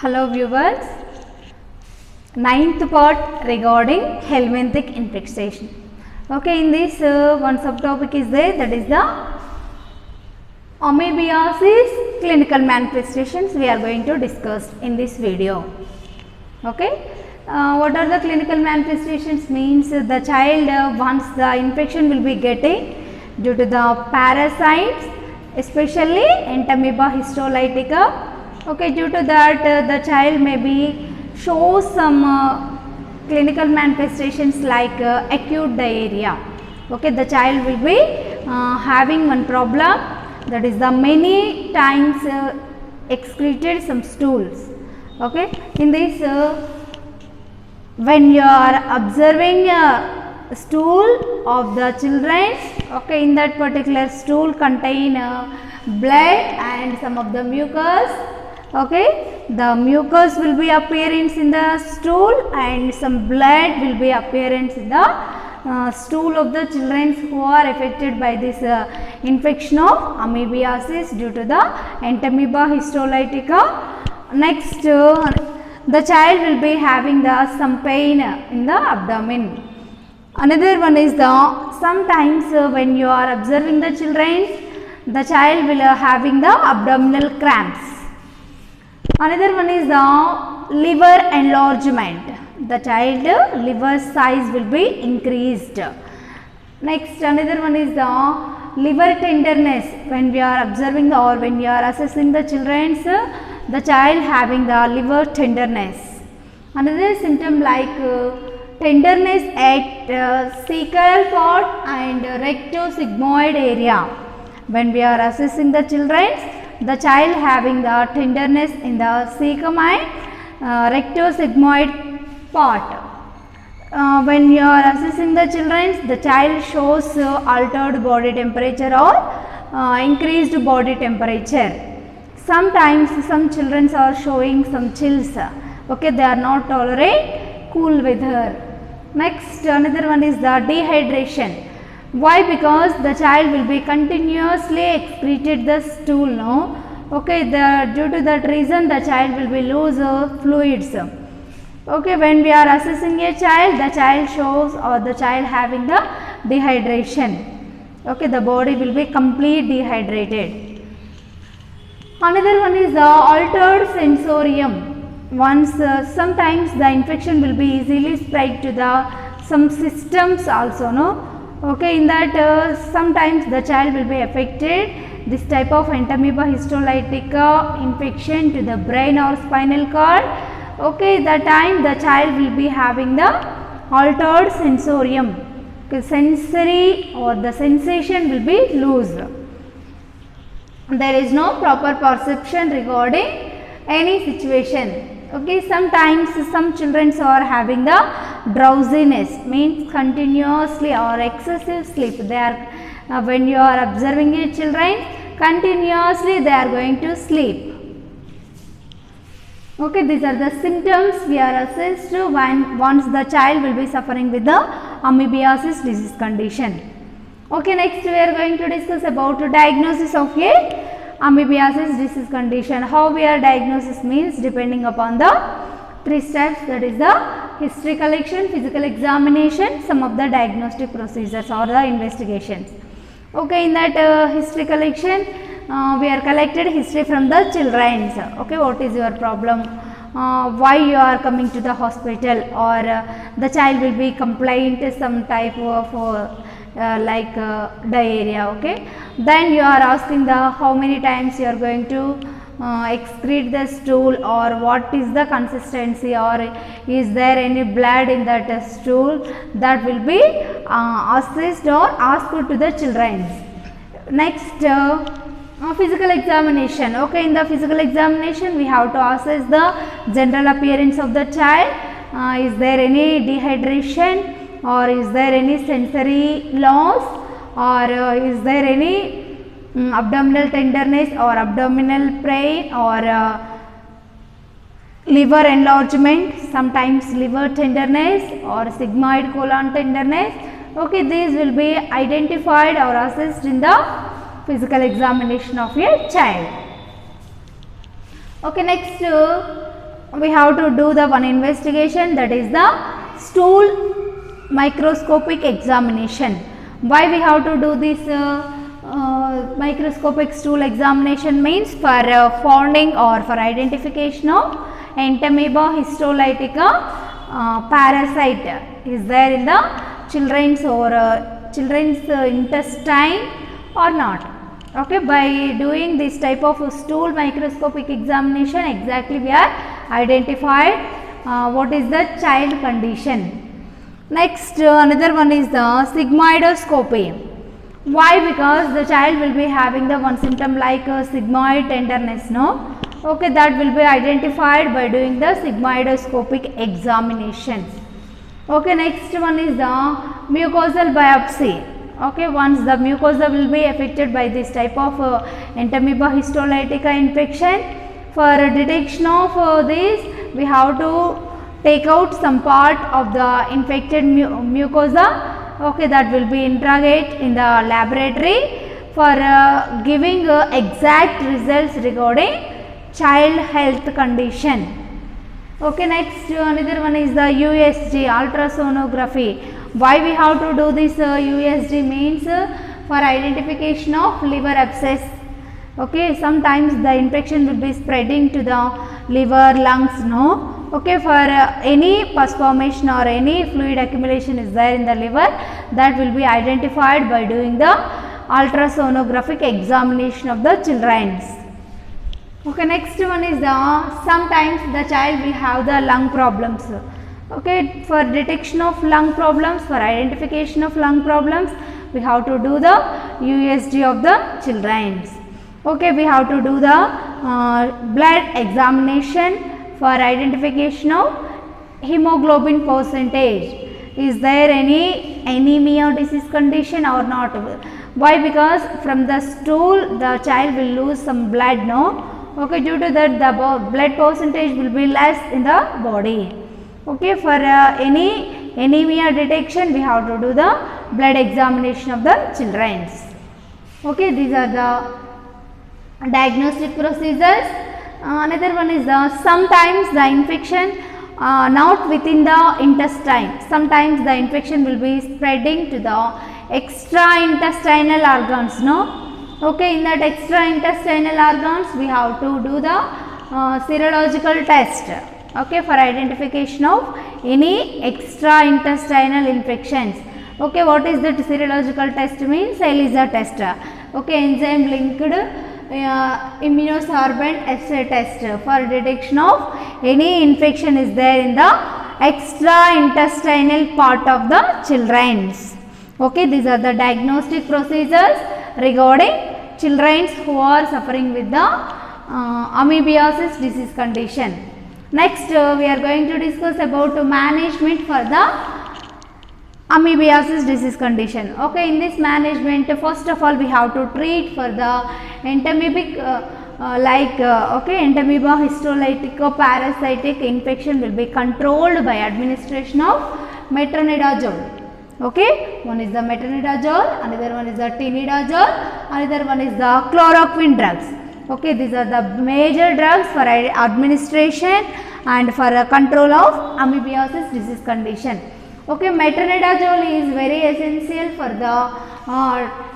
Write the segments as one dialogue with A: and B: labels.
A: Hello viewers, ninth part regarding helminthic infestation. Okay, in this one subtopic is there, that is the amoebiasis clinical manifestations we are going to discuss in this video. Okay, what are the clinical manifestations? Means the child once the infection will be getting due to the parasites, especially Entamoeba histolytica. Okay, due to that the child may be shows some clinical manifestations like acute diarrhea. Okay, the child will be having one problem, that is the many times excreted some stools. Okay, in this when you are observing stool of the children, okay, in that particular stool contain blood and some of the mucus. Okay, the mucus will be appearance in the stool and some blood will be appearance in the stool of the children who are affected by this infection of amoebiasis due to the Entamoeba histolytica. Next, the child will be having some pain in the abdomen. Another one is the sometimes when you are observing the children, the child will having the abdominal cramps. Another one is the liver enlargement. The child liver size will be increased. Next, another one is the liver tenderness. When we are observing or when we are assessing the children's, the child having the liver tenderness. Another symptom like tenderness at cecal part and rectosigmoid area. When we are assessing the children, the child having the tenderness in the cecum and rectosigmoid part. When you are assessing the children, the child shows altered body temperature or increased body temperature. Sometimes some children are showing some chills. Okay, they are not tolerate cool weather. Next, another one is the dehydration. Why? Because the child will be continuously excreted the stool, no? Okay, due to that reason the child will be lose fluids. Okay, when we are assessing a child, the child shows or the child having the dehydration. Okay, the body will be completely dehydrated. Another one is the altered sensorium. Once sometimes the infection will be easily spread to the some systems also, no? Okay, in that sometimes the child will be affected this type of Entamoeba histolytica infection to the brain or spinal cord. Okay, that time the child will be having the altered sensorium. Okay, sensory or the sensation will be loose. There is no proper perception regarding any situation. Okay, sometimes some children are having the drowsiness, means continuously or excessive sleep. They are when you are observing a children, continuously they are going to sleep. Okay, these are the symptoms we are assessed when once the child will be suffering with the amoebiasis disease condition. Okay, next we are going to discuss about diagnosis of a amoebiasis disease condition. How we are diagnosis means depending upon the three steps, that is the history collection, physical examination, some of the diagnostic procedures or the investigations. Okay, in that history collection we are collected history from the children. Okay, what is your problem, why you are coming to the hospital, or the child will be complained some type of like diarrhea. Okay, then you are asking the how many times you are going to excrete the stool, or what is the consistency, or is there any blood in that stool, that will be assessed or asked to the children. Next, physical examination. Okay, in the physical examination we have to assess the general appearance of the child. Is there any dehydration, or is there any sensory loss, or is there any abdominal tenderness or abdominal pain, or liver enlargement, sometimes liver tenderness or sigmoid colon tenderness. Okay, these will be identified or assessed in the physical examination of a child. Okay, next we have to do the one investigation, that is the stool microscopic examination. Why we have to do this microscopic stool examination means for finding or for identification of Entamoeba histolytica parasite is there in the children's or children's intestine or not. Okay, by doing this type of stool microscopic examination, exactly we are identified what is the child condition. Next, another one is the sigmoidoscopy. Why? Because the child will be having the one symptom like sigmoid tenderness, no? Okay, that will be identified by doing the sigmoidoscopic examination. Okay, next one is the mucosal biopsy. Okay, once the mucosa will be affected by this type of Entamoeba histolytica infection, for detection of this, we have to take out some part of the infected mucosa. Okay, that will be interrogate in the laboratory for giving exact results regarding child health condition. Okay, next another one is the USG ultrasonography. Why we have to do this USG means for identification of liver abscess. Okay, sometimes the infection will be spreading to the liver, lungs, no. Okay, for any pus formation or any fluid accumulation is there in the liver, that will be identified by doing the ultrasonographic examination of the children's. Okay, next one is the sometimes the child will have the lung problems. Okay, for detection of lung problems, for identification of lung problems, we have to do the USG of the children's. Okay, we have to do the blood examination for identification of hemoglobin percentage. Is there any anemia disease condition or not? Why? Because from the stool the child will lose some blood, no? Okay, due to that the blood percentage will be less in the body. Okay, for any anemia detection we have to do the blood examination of the children's. Okay, these are the diagnostic procedures. Another one is the sometimes the infection not within the intestine. Sometimes the infection will be spreading to the extra-intestinal organs, no? Okay, in that extra-intestinal organs we have to do the serological test. Okay, for identification of any extra-intestinal infections. Okay, what is that serological test means? ELISA test. Okay, enzyme linked immunosorbent assay test for detection of any infection is there in the extra-intestinal part of the children's. Okay, these are the diagnostic procedures regarding children who are suffering with the amoebiasis disease condition. Next, we are going to discuss about management for the amoebiasis disease condition. Okay, in this management, first of all, we have to treat for the entamoebic Entamoeba histolytica parasitic infection will be controlled by administration of metronidazole. Okay, one is the metronidazole, another one is the tinidazole, another one is the chloroquine drugs. Okay, these are the major drugs for administration and for control of amoebiasis disease condition. Okay, metronidazole is very essential for the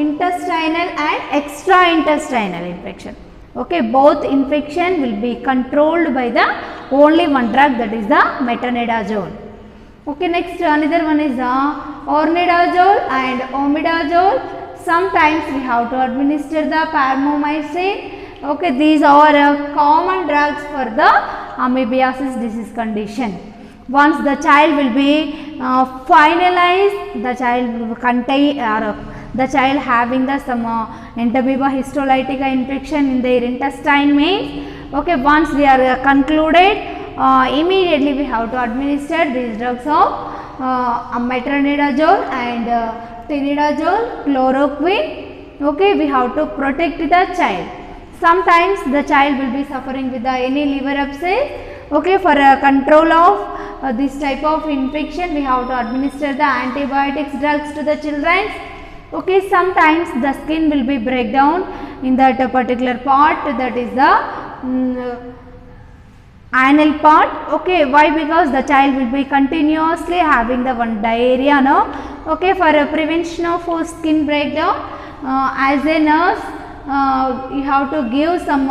A: intestinal and extra-intestinal infection. Okay, both infection will be controlled by the only one drug, that is the metronidazole. Okay, next another one is the ornidazole and omidazole. Sometimes we have to administer the parmomycin. Okay, these are common drugs for the amoebiasis disease condition. Once the child will be finalized, the child will contain the child having the some Entamoeba histolytica infection in their intestine means. Okay, once we are concluded, immediately we have to administer these drugs of metronidazole and tinidazole, chloroquine. Okay, we have to protect the child. Sometimes the child will be suffering with any liver abscess. Okay, for control of this type of infection, we have to administer the antibiotics drugs to the children. Okay, sometimes the skin will be breakdown in that particular part, that is the anal part. Okay, why? Because the child will be continuously having the one diarrhea, no? Okay, for a prevention of skin breakdown, as a nurse, you have to give some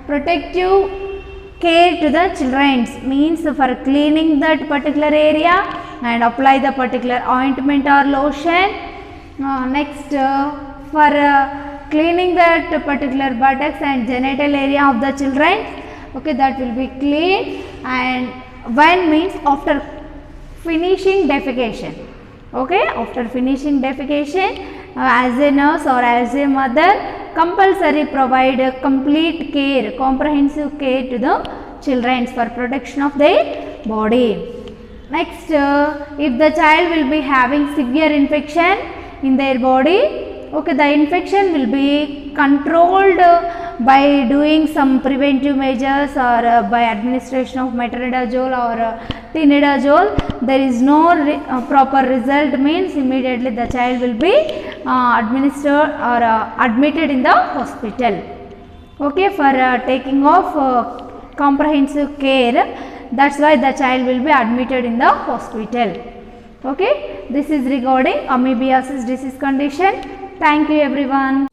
A: protective care to the children, means for cleaning that particular area and apply the particular ointment or lotion. Next, for cleaning that particular buttocks and genital area of the children, okay, that will be cleaned. And when means after finishing defecation, okay, after finishing defecation, as a nurse or as a mother, compulsory provide complete care, comprehensive care to the children for protection of their body. Next, if the child will be having severe infection in their body, okay, the infection will be controlled by doing some preventive measures or by administration of metronidazole or tinidazole. There is no proper result, means immediately the child will be administered or admitted in the hospital, okay, for taking of comprehensive care. That's why the child will be admitted in the hospital. Okay, this is regarding amoebiasis disease condition. Thank you everyone.